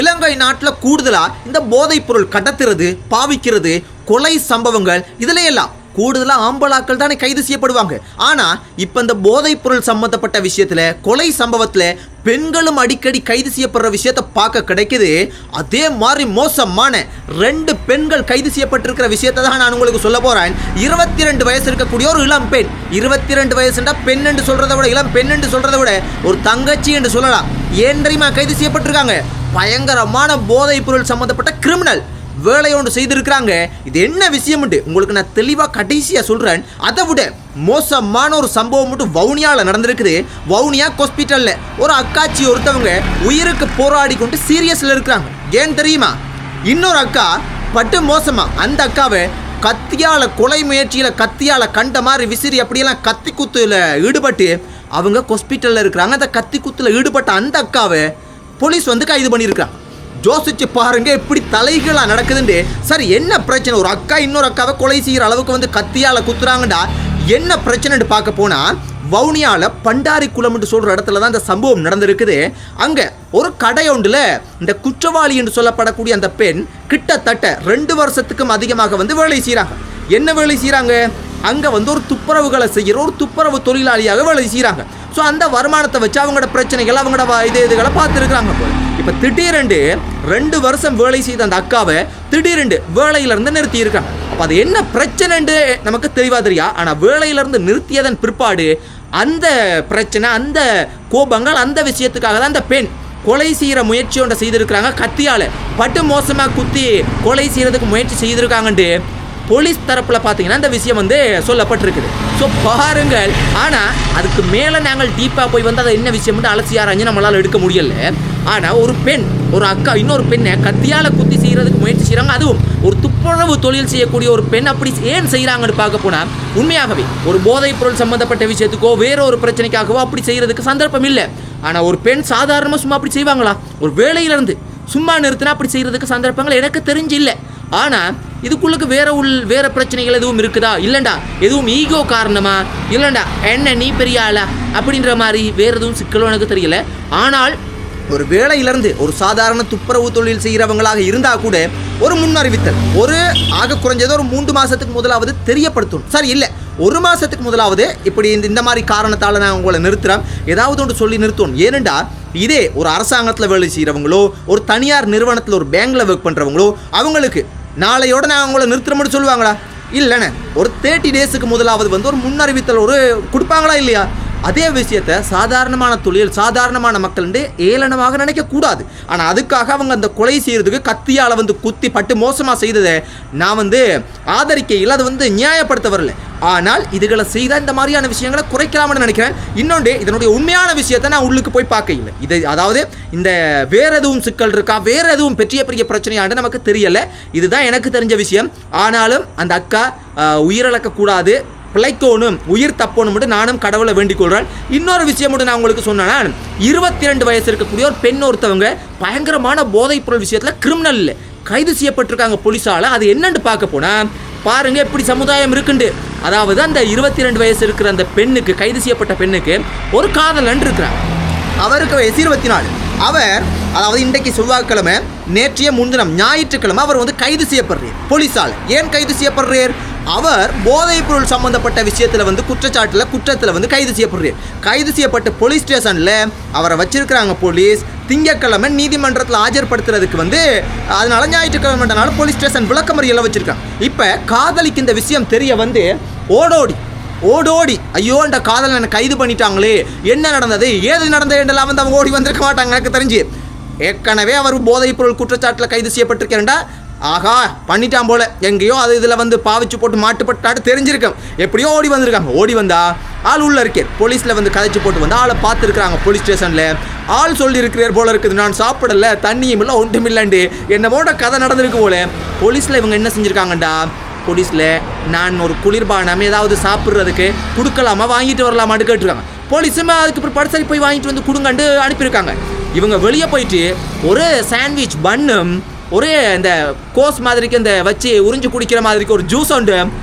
இலங்கை நாட்டில் கூடுதலா இந்த போதைப் பொருள் கடத்துறது, பாவிக்கிறது, கொலை சம்பவங்கள் இதுல எல்லாம் கூடுதலா ஆம்பளாக்கள் தானே கைது செய்யப்படுவாங்க. ஆனா இப்ப இந்த போதைப் பொருள் சம்பந்தப்பட்ட விஷயத்துல, கொலை சம்பவத்துல பெண்களும் அடிக்கடி கைது செய்யப்படுற விஷயத்தை பார்க்க கிடைக்குது. அதே மாதிரி மோசமான 2 பெண்கள் கைது செய்யப்பட்டிருக்கிற விஷயத்தை தான் நான் உங்களுக்கு சொல்ல போறேன். 22 வயசு இருக்கக்கூடிய ஒரு இளம் பெண், 22 வயசுண்டா பெண் என்று சொல்றதை விட, இளம் பெண் என்று சொல்றதை விட ஒரு தங்கச்சி என்று சொல்லலாம். ஏன் தெரியுமா கைது செய்யப்பட்டிருக்காங்க? பயங்கரமான போதைப் பொருள் சம்பந்தப்பட்ட கிரிமினல் வேலை ஒன்று செய்திருக்கிறாங்க. இது என்ன விஷயம் உங்களுக்கு நான் தெளிவா கடைசியா சொல்றேன். அதை விட மோசமான ஒரு சம்பவம் மட்டும் வவுனியால நடந்திருக்குது. வவுனியா ஹாஸ்பிட்டல்ல ஒரு அக்காச்சி ஒருத்தவங்க உயிருக்கு போராடி கொண்டு சீரியஸ்ல இருக்கிறாங்க. ஏன் தெரியுமா? இன்னொரு அக்கா பட்டு மோசமா அந்த அக்காவை கத்தியால, கொலை முயற்சியில கத்தியால கண்ட மாதிரி விசிறி அப்படியெல்லாம் கத்தி குத்துல ஈடுபட்டு அவங்க ஹாஸ்பிட்டல்ல இருக்கிறாங்க. அந்த கத்தி குத்துல ஈடுபட்ட அந்த அக்காவை போலீஸ் வந்து கைது பண்ணியிருக்காங்க. யோசிச்சு பாருங்க எப்படி தலைகளா நடக்குதுன்னு. சரி, என்ன பிரச்சனை? ஒரு அக்கா இன்னொரு அக்காவை கொலை செய்கிற அளவுக்கு வந்து கத்தியால குத்துறாங்கடா, என்ன பிரச்சனைன்னு பார்க்க போனா வவுனியால பண்டாரி குளம் என்று சொல்ற இடத்துல தான் இந்த சம்பவம் நடந்திருக்குது. அங்க ஒரு கடை ஒன்றுல இந்த குற்றவாளி என்று சொல்லப்படக்கூடிய அந்த பெண் கிட்டத்தட்ட 2 வருஷத்துக்கும் அதிகமாக வந்து வேலை செய்யறாங்க. என்ன வேலை செய்யறாங்க? அங்க வந்து ஒரு துப்புரவுகளை செய்கிற ஒரு துப்புரவு தொழிலாளியாக வேலை செய்யறாங்க. ஸோ அந்த வருமானத்தை வச்சு அவங்களோட பிரச்சனைகள், அவங்களோட இதுகளை பார்த்துருக்குறாங்க போல. இப்போ திடீரென்று 2 வருஷம் வேலை செய்த அந்த அக்காவை திடீரென்று வேலையிலிருந்து நிறுத்தி இருக்காங்க. அப்போ அது என்ன பிரச்சனைன்னு நமக்கு தெளிவாக தெரியா. ஆனால் வேலையிலிருந்து நிறுத்தியதன் பிற்பாடு அந்த பிரச்சனை, அந்த கோபங்கள், அந்த விஷயத்துக்காக தான் அந்த பெண் கொலை செய்கிற முயற்சி ஒன்றை செய்திருக்கிறாங்க. கத்தியால் பட்டு மோசமாக குத்தி கொலை செய்கிறதுக்கு முயற்சி செய்திருக்காங்கன்ட்டு போலீஸ் தரப்பில் பார்த்தீங்கன்னா இந்த விஷயம் வந்து சொல்லப்பட்டிருக்குது. ஸோ பாருங்கள். ஆனால் அதுக்கு மேலே நாங்கள் டீப்பாக போய் வந்து அதை என்ன விஷயம் அலசி ஆராய்ஞ்சு நம்மளால் எடுக்க முடியல. ஆனால் ஒரு பெண், ஒரு அக்கா இன்னொரு பெண்ணை கத்தியால் குத்தி செய்கிறதுக்கு முயற்சி செய்கிறாங்க. அதுவும் ஒரு துப்புரவு தொழில் செய்யக்கூடிய ஒரு பெண் அப்படி ஏன் செய்கிறாங்கன்னு பார்க்க போனால் உண்மையாகவே ஒரு போதைப் பொருள் சம்மந்தப்பட்ட விஷயத்துக்கோ வேற ஒரு பிரச்சனைக்காகவோ அப்படி செய்கிறதுக்கு சந்தர்ப்பம் இல்லை. ஆனால் ஒரு பெண் சாதாரணமாக சும்மா அப்படி செய்வாங்களா? ஒரு வேலையிலேருந்து சும்மா நிறுத்தினா அப்படி செய்கிறதுக்கு சந்தர்ப்பங்கள் எனக்கு தெரிஞ்சு இல்லை. ஆனால் இதுக்குள்ளுக்கு வேற பிரச்சனைகள் எதுவும் இருக்குதா? இல்லைண்டா எதுவும் ஈகோ காரணமா? இல்லைண்டா என்ன நீ பெரிய ஆளா அப்படின்ற மாதிரி வேற எதுவும் சிக்கலும் எனக்கு தெரியல. ஆனால் ஒரு வேலையிலிருந்து ஒரு சாதாரண துப்புரவு தொழில் செய்கிறவங்களாக இருந்தால் கூட ஒரு முன்னறிவித்தல், ஒரு ஆக குறைஞ்சதோ ஒரு 3 மாதத்துக்கு முதலாவது தெரியப்படுத்தணும். சரி, இல்லை 1 மாதத்துக்கு முதலாவது இப்படி இந்த மாதிரி காரணத்தால் நான் உங்களை நிறுத்துகிறேன், ஏதாவது ஒன்று சொல்லி நிறுத்தணும். ஏனெண்டா இதே ஒரு அரசாங்கத்தில் வேலை செய்கிறவங்களோ, ஒரு தனியார் நிறுவனத்தில் ஒரு பேங்கில் ஒர்க் பண்ணுறவங்களோ அவங்களுக்கு நாளையோட நான் அவங்கள நிறுத்துறோம்னு சொல்லுவாங்களா? இல்லைண்ணே, ஒரு 30 டேஸுக்கு முதலாவது வந்து ஒரு முன்னறிவித்தல் ஒரு கொடுப்பாங்களா இல்லையா? அதே விஷயத்தை சாதாரணமான தொழில், சாதாரணமான மக்கள் ஏளனமாக நினைக்கக்கூடாது. ஆனால் அதுக்காக அவங்க அந்த கொலை செய்கிறதுக்கு கத்தியால் வந்து குத்தி பட்டு மோசமாக செய்ததை நான் வந்து ஆதரிக்கையில் அது வந்து நியாயப்படுத்த வரல. ஆனால் இதுகளை செய்தால் இந்த மாதிரியான விஷயங்களை குறைக்கலாம்னு நினைக்கிறேன். இன்னொன்று, இதனுடைய உண்மையான விஷயத்தை நான் உள்ளுக்கு போய் பார்க்க இல்லை. இது அதாவது இந்த வேற எதுவும் சிக்கல் இருக்கா, வேற எதுவும் பெரிய பிரச்சனையாண்டு நமக்கு தெரியலை. இதுதான் எனக்கு தெரிஞ்ச விஷயம். ஆனாலும் அந்த அக்கா உயிரிழக்கக்கூடாது, பிழைக்கணும், உயிர் தப்பணும் மட்டும் நானும் கடவுளை வேண்டிக் கொள்கிறேன். இன்னொரு விஷயம் மட்டும் நான் உங்களுக்கு சொன்னேன்னா, 22 வயசு இருக்கக்கூடிய ஒரு பெண் ஒருத்தவங்க பயங்கரமான போதைப் பொருள் விஷயத்தில் கிரிமினல் கைது செய்யப்பட்டிருக்காங்க போலீஸால். அது என்னன்னு பார்க்க போனால் பாருங்க எப்படி சமுதாயம் இருக்குண்டு. அதாவது அந்த 22 வயசு இருக்கிற அந்த பெண்ணுக்கு, கைது செய்யப்பட்ட பெண்ணுக்கு ஒரு காதலன் இருக்கிறார். அவருக்கு வயசு 24. அவர் அதாவது இன்றைக்கு செவ்வாய்க்கிழமை, நேற்றைய முன்தினம் ஞாயிற்றுக்கிழமை அவர் வந்து கைது செய்யப்படுறார் போலீஸால். ஏன் கைது செய்யப்படுறார்? அவர் போதைப் பொருள் சம்பந்தப்பட்ட விஷயத்தில் வந்து குற்றத்தில் வந்து கைது செய்யப்படுறார். கைது செய்யப்பட்ட போலீஸ் ஸ்டேஷனில் அவரை வச்சிருக்கிறாங்க போலீஸ். திங்கட்கிழமை நீதிமன்றத்தில் ஆஜர்படுத்துறதுக்கு வந்து, அதனால ஞாயிற்றுக்கிழமைனால போலீஸ் ஸ்டேஷன் விளக்கமறியெல்லாம் வச்சிருக்காங்க. இப்போ காதலிக்கு இந்த விஷயம் தெரிய வந்து ஓடோடி ஐயோ இந்த காதலை என்னை கைது பண்ணிட்டாங்களே, என்ன நடந்தது, ஏது நடந்தது என்றெல்லாம் வந்து அவங்க ஓடி வந்திருக்க மாட்டாங்க. எனக்கு தெரிஞ்சு ஏற்கனவே அவர் போதைப் பொருள் குற்றச்சாட்டில் கைது செய்யப்பட்டிருக்கிறேன்டா, ஆகா பண்ணிட்டான் போல, எங்கேயோ அது இதில் வந்து பாவிச்சு போட்டு மாட்டுப்பட்டாட்டு தெரிஞ்சிருக்கேன். எப்படியோ ஓடி வந்திருக்காங்க. ஓடி வந்தா ஆள் உள்ள இருக்கே, போலீஸில் வந்து கதைச்சு போட்டு வந்து ஆளை பார்த்துருக்குறாங்க போலீஸ் ஸ்டேஷனில். ஆள் சொல்லியிருக்கிறார் போல இருக்குது, நான் சாப்பிடல, தண்ணியும் இல்லை, ஒன்றும் இல்லைண்டு என்னமோட கதை நடந்திருக்கு போல. போலீஸில் இவங்க என்ன செஞ்சுருக்காங்கண்டா, போலீஸில் நான் ஒரு குளிர்பானம் ஏதாவது சாப்பிட்றதுக்கு கொடுக்கலாமா, வாங்கிட்டு வரலாமான்னு கேட்டுருக்காங்க. போலீஸுமே அதுக்கு சரி போய் வாங்கிட்டு வந்து கொடுங்கண்டு அனுப்பியிருக்காங்க. இவங்க வெளியே போயிட்டு ஒரு சாண்ட்விச் பன்னும் ஒரு இந்த கோஸ் மாதிரிக்கு இந்த வச்சு உறிஞ்சு குடிக்கிற மாதிரிக்கு ஒரு ஜூஸ் ஒன்று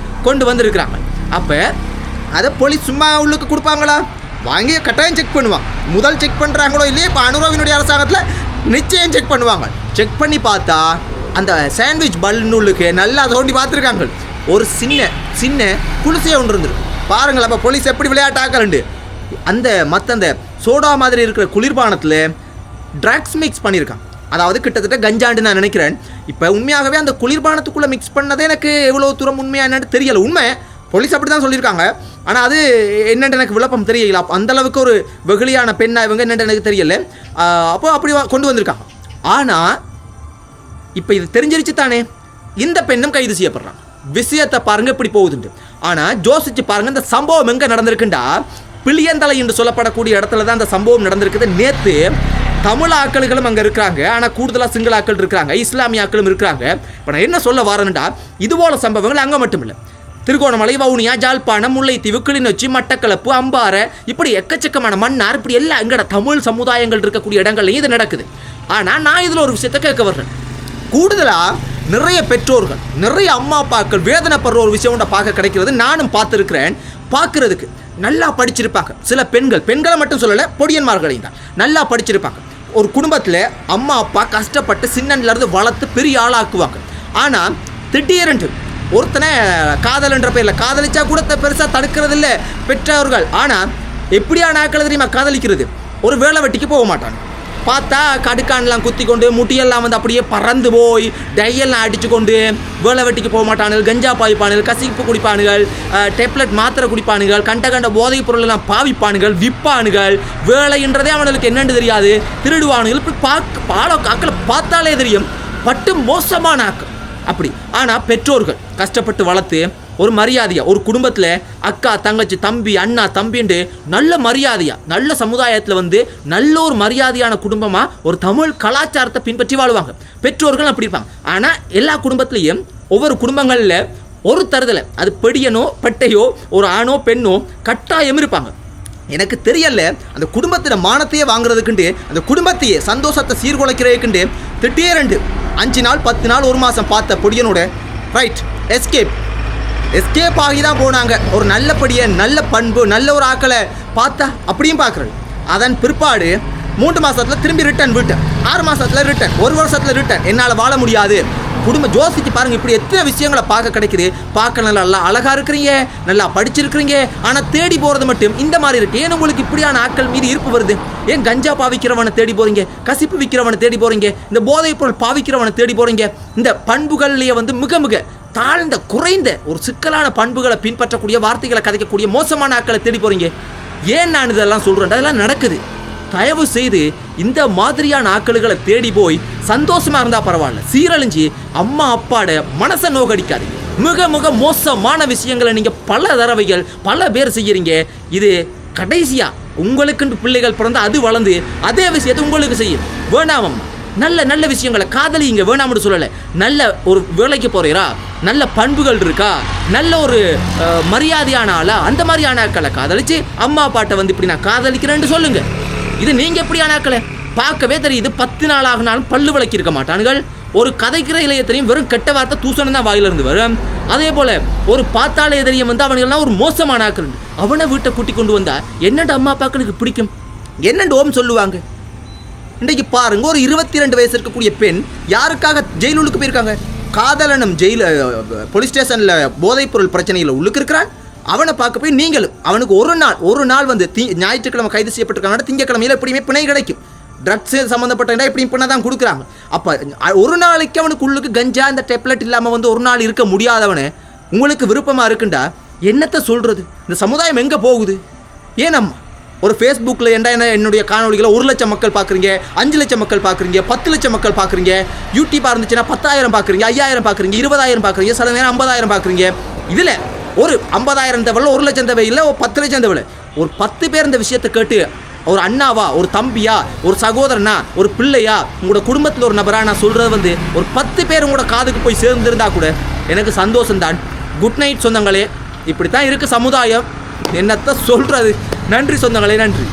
கொண்டு வந்திருக்கிறாங்க. அப்போ அதை போலீஸ் சும்மா உள்ளுக்கு கொடுப்பாங்களா? வாங்கி கட்டாயம் செக் பண்ணுவான். முதல் செக் பண்ணுறாங்களோ இல்லையே. இப்போ அனுராவினுடைய அரசாங்கத்தில் நிச்சயம் செக் பண்ணுவாங்க. செக் பண்ணி பார்த்தா அந்த சாண்ட்விச் பல்லுக்கு நல்லா தோண்டி பார்த்துருக்காங்க. ஒரு சின்ன குளிசையை ஒன்று இருந்துருக்கு பாருங்கள். அப்போ போலீஸ் எப்படி விளையாட்டாக்கலண்டு அந்த சோடா மாதிரி இருக்கிற குளிர்பானத்தில் ட்ரக்ஸ் மிக்ஸ் பண்ணியிருக்காங்க. அதாவது கிட்டத்தட்ட கஞ்சாண்டு நான் நினைக்கிறேன். இப்போ உண்மையாகவே அந்த குளிர்பானத்துக்குள்ளே மிக்ஸ் பண்ணதே எனக்கு எவ்வளோ தூரம் உண்மையாக என்னன்னு தெரியலை. உண்மை போலீஸ் அப்படி தான் சொல்லியிருக்காங்க. ஆனால் அது என்னென்று எனக்கு விளப்பம் தெரியல. அந்தளவுக்கு ஒரு வெகுளியான பெண்ணா இவங்க என்னென்று எனக்கு தெரியல. அப்போ அப்படி கொண்டு வந்திருக்காங்க. ஆனால் இப்போ இது தெரிஞ்சிருச்சு தானே, இந்த பெண்ணும் கைது செய்யப்படுறாங்க. விஷயத்தை பாருங்கள் இப்படி போகுதுண்டு. ஆனால் யோசிச்சு பாருங்கள், இந்த சம்பவம் எங்கே நடந்திருக்குண்டா பிள்ளையந்தலை என்று சொல்லப்படக்கூடிய இடத்துல தான் அந்த சம்பவம் நடந்திருக்குது. நேற்று தமிழ் ஆக்களும் அங்கே இருக்கிறாங்க. ஆனால் கூடுதலாக சிங்கள ஆக்கள் இருக்கிறாங்க, இஸ்லாமிய ஆக்களும் இருக்கிறாங்க. இப்போ நான் என்ன சொல்ல வரேன்டா, இதுபோல சம்பவங்கள் அங்கே மட்டும் இல்லை. திருகோணமலை, வவுனியா, ஜாழ்ப்பாணம், முல்லைத்தீவு, கிளிநொச்சி, மட்டக்களப்பு, அம்பாறை, இப்படி எக்கச்சக்கமான மன்னார், இப்படி எல்லாம் எங்கட தமிழ் சமுதாயங்கள் இருக்கக்கூடிய இடங்கள்லையும் இது நடக்குது. ஆனால் நான் இதில் ஒரு விஷயத்தை கேட்க வர்றேன். கூடுதலாக நிறைய பெற்றோர்கள், நிறைய அம்மா அப்பாக்கள் வேதனைப்படுற ஒரு விஷயம் பார்க்க கிடைக்கிறது. நானும் பார்த்துருக்கிறேன். பார்க்குறதுக்கு நல்லா படிச்சிருப்பாங்க. சில பெண்களை மட்டும் சொல்லலை, பொடியன்மார்களையும் தான் நல்லா படிச்சிருப்பாங்க. ஒரு குடும்பத்தில் அம்மா அப்பா கஷ்டப்பட்டு சின்னன்லேருந்து வளர்த்து பெரிய ஆளாக்குவாங்க. ஆனால் திடீரென்று ஒருத்தனை காதல்ன்ற பேரில் காதலிச்சா கூட பெருசாக தடுக்கிறது இல்லை பெற்றவர்கள். ஆனால் எப்படியான ஆக்களை தெரியுமா காதலிக்கிறது? ஒரு வேலை வெட்டிக்கு போக மாட்டாங்க. பார்த்தா கடுக்கான்லாம் குத்தி கொண்டு முட்டியெல்லாம் வந்து அப்படியே பறந்து போய் டையெல்லாம் அடித்து கொண்டு வேலை வெட்டிக்கு போக மாட்டானுகள். கஞ்சா பாய்ப்பானுகள், கசிப்பு குடிப்பானுகள், டேப்லெட் மாத்திரை குடிப்பானுகள், கண்ட போதைப் பொருளெல்லாம் பாவிப்பானுகள், விற்பானுகள். வேலைன்றதே அவனுக்கு என்னென்னு தெரியாது, திருடுவானுகள். இப்படி ஆக்களை பார்த்தாலே தெரியும் பட்டு மோசமான ஆக்கள் அப்படி. ஆனால் பெற்றோர்கள் கஷ்டப்பட்டு வளர்த்து ஒரு மரியாதையாக ஒரு குடும்பத்தில் அக்கா தங்கச்சி தம்பி அண்ணா தம்பின்ட்டு நல்ல மரியாதையாக நல்ல சமுதாயத்தில் வந்து நல்ல ஒரு மரியாதையான குடும்பமாக ஒரு தமிழ் கலாச்சாரத்தை பின்பற்றி வாழ்வாங்க. பெற்றோர்கள் அப்படி இருப்பாங்க. ஆனால் எல்லா குடும்பத்துலேயும் ஒவ்வொரு குடும்பங்களில் ஒரு தருதலை, அது பெடியனோ பெட்டையோ ஒரு ஆணோ பெண்ணோ கட்டாயம் இருப்பாங்க. எனக்கு தெரியல, அந்த குடும்பத்தில் மானத்தையே வாங்குறதுக்குண்டு, அந்த குடும்பத்தையே சந்தோஷத்தை சீர்குலைக்கிறதுக்குண்டு திடீரெண்டு 5 நாள் 10 நாள் 1 மாதம் பார்த்த பொடியனோட ரைட் எஸ்கேப் ஆகி தான் போனாங்க. ஒரு நல்லபடியை நல்ல பண்பு நல்ல ஒரு ஆக்களை பார்த்தா அப்படியும் பார்க்குறது. அதன் பிற்பாடு 3 மாதத்தில் திரும்பி ரிட்டர்ன் விட்டேன், 6 மாதத்தில் ரிட்டர்ன், 1 வருஷத்தில் ரிட்டர்ன். என்னால் வாழ முடியாது. குடும்பம் யோசிச்சு பாருங்கள், இப்படி எத்தனை விஷயங்களை பார்க்க கிடைக்குது. பார்க்க நல்லா அழகாக இருக்கிறீங்க, நல்லா படிச்சிருக்கிறீங்க, ஆனால் தேடி போகிறது மட்டும் இந்த மாதிரி இருக்குது. ஏன் உங்களுக்கு இப்படியான ஆட்கள் மீது ஈர்ப்பு வருது? ஏன் கஞ்சா பாவிக்கிறவனை தேடி போகிறீங்க, கசிப்பு விற்கிறவனை தேடி போகிறீங்க, இந்த போதைப் பொருள் பாவிக்கிறவனை தேடி போகிறீங்க? இந்த பண்புகள்லேயே வந்து மிக மிக தாழ்ந்த குறைந்த ஒரு சிக்கலான பண்புகளை பின்பற்றக்கூடிய வார்த்தைகளை கதைக்கக்கூடிய மோசமான ஆட்களை தேடி போகிறீங்க. ஏன் நான் இதெல்லாம் சொல்கிறேன்? அதெல்லாம் நடக்குது. தயவு செய்து இந்த மாதிரியான ஆக்களை தேடி போய் சந்தோஷமாக இருந்தால் பரவாயில்ல, சீரழிஞ்சு அம்மா அப்பாட மனசை நோக்கடிக்காது. மிக மிக மோசமான விஷயங்களை நீங்கள் பல தடவைகள் பல பேர் செய்கிறீங்க. இது கடைசியாக உங்களுக்குன்னு பிள்ளைகள் பிறந்து அது வளர்ந்து அதே விஷயத்தை உங்களுக்கு செய்யும். வேணாமம்மா, நல்ல நல்ல விஷயங்களை காதலிங்க, வேணாம்னு சொல்லலை. நல்ல ஒரு வேலைக்கு போகிறீரா, நல்ல பண்புகள் இருக்கா, நல்ல ஒரு மரியாதையான ஆளா, அந்த மாதிரியான ஆட்களை காதலிச்சு அம்மா அப்பாட்ட வந்து இப்படி நான் காதலிக்கிறேன்னு சொல்லுங்க. இது நீங்கள் எப்படியான ஆட்களை பார்க்கவே தெரியுது. 10 நாள் ஆகினாலும் பல்லு விளக்கி இருக்க மாட்டானுகள். ஒரு கதைக்கிற இளையத்தையும் வெறும் கெட்ட வார்த்தை தூசணம் தான் வாயிலிருந்து வரும். அதே போல் ஒரு பார்த்தாலே எதிரியம் வந்து அவனுங்கள்லாம் ஒரு மோசமான ஆக்கள். அவனை வீட்டை கூட்டி கொண்டு வந்தா என்னென்ன அம்மா அப்பாக்களுக்கு பிடிக்கும், என்னென்று ஓம் சொல்லுவாங்க. இன்றைக்கு பாருங்க, ஒரு 22 வயசு இருக்கக்கூடிய பெண் யாருக்காக ஜெயிலுக்கு போயிருக்காங்க? காதலனும் போலீஸ் ஸ்டேஷனில் போதைப் பொருள் பிரச்சனையில் உள்ளுக்கு இருக்கிறான். அவனை பார்க்க போய் நீங்களும் அவனுக்கு ஒரு நாள் வந்து ஞாயிற்றுக்கிழமை கைது செய்யப்பட்டிருக்காங்க. திங்கக்கிழமையில் எப்படியுமே பிணை கிடைக்கும். ட்ரக்ஸ் சம்மந்தப்பட்ட இடம் எப்படியும் பிணை தான் கொடுக்குறாங்க. அப்போ ஒரு நாளைக்கு அவனுக்கு உள்ளுக்கு கஞ்சா இந்த டேப்லெட் இல்லாமல் வந்து ஒரு நாள் இருக்க முடியாதவனே உங்களுக்கு விருப்பமாக இருக்குண்டா என்னத்தை சொல்கிறது? இந்த சமுதாயம் எங்கே போகுது? ஏனம்மா ஒரு ஃபேஸ்புக்கில் என்னுடைய காணொலிகளை 1 லட்சம் மக்கள் பார்க்குறீங்க, 5 லட்சம் மக்கள் பார்க்குறீங்க, 10 லட்சம் மக்கள் பார்க்குறீங்க. யூடியூப்பாக இருந்துச்சுன்னா 10,000 பார்க்குறீங்க, 5,000 பார்க்குறீங்க, 20,000 பார்க்குறீங்க, சில நேரம் 50,000 பார்க்குறீங்க. இதில் ஒரு 50,000 தேவையில்ல, 1 லட்சம் தேவையில்லை, ஒரு 10 லட்சம் தேவையில்லை. ஒரு 10 பேர் இந்த விஷயத்தை கேட்டு ஒரு அண்ணாவா, ஒரு தம்பியா, ஒரு சகோதரனா, ஒரு பிள்ளையா, உங்களோட குடும்பத்தில் ஒரு நபரா நான் சொல்கிறது வந்து ஒரு 10 பேர் உங்களோட காதுக்கு போய் சேர்ந்துருந்தா கூட எனக்கு சந்தோஷம்தான். குட் நைட் சொந்தங்களே. இப்படி தான் இருக்குது சமுதாயம். என்னத்தை சொல்கிறது? நன்றி சொந்தங்களே, நன்றி.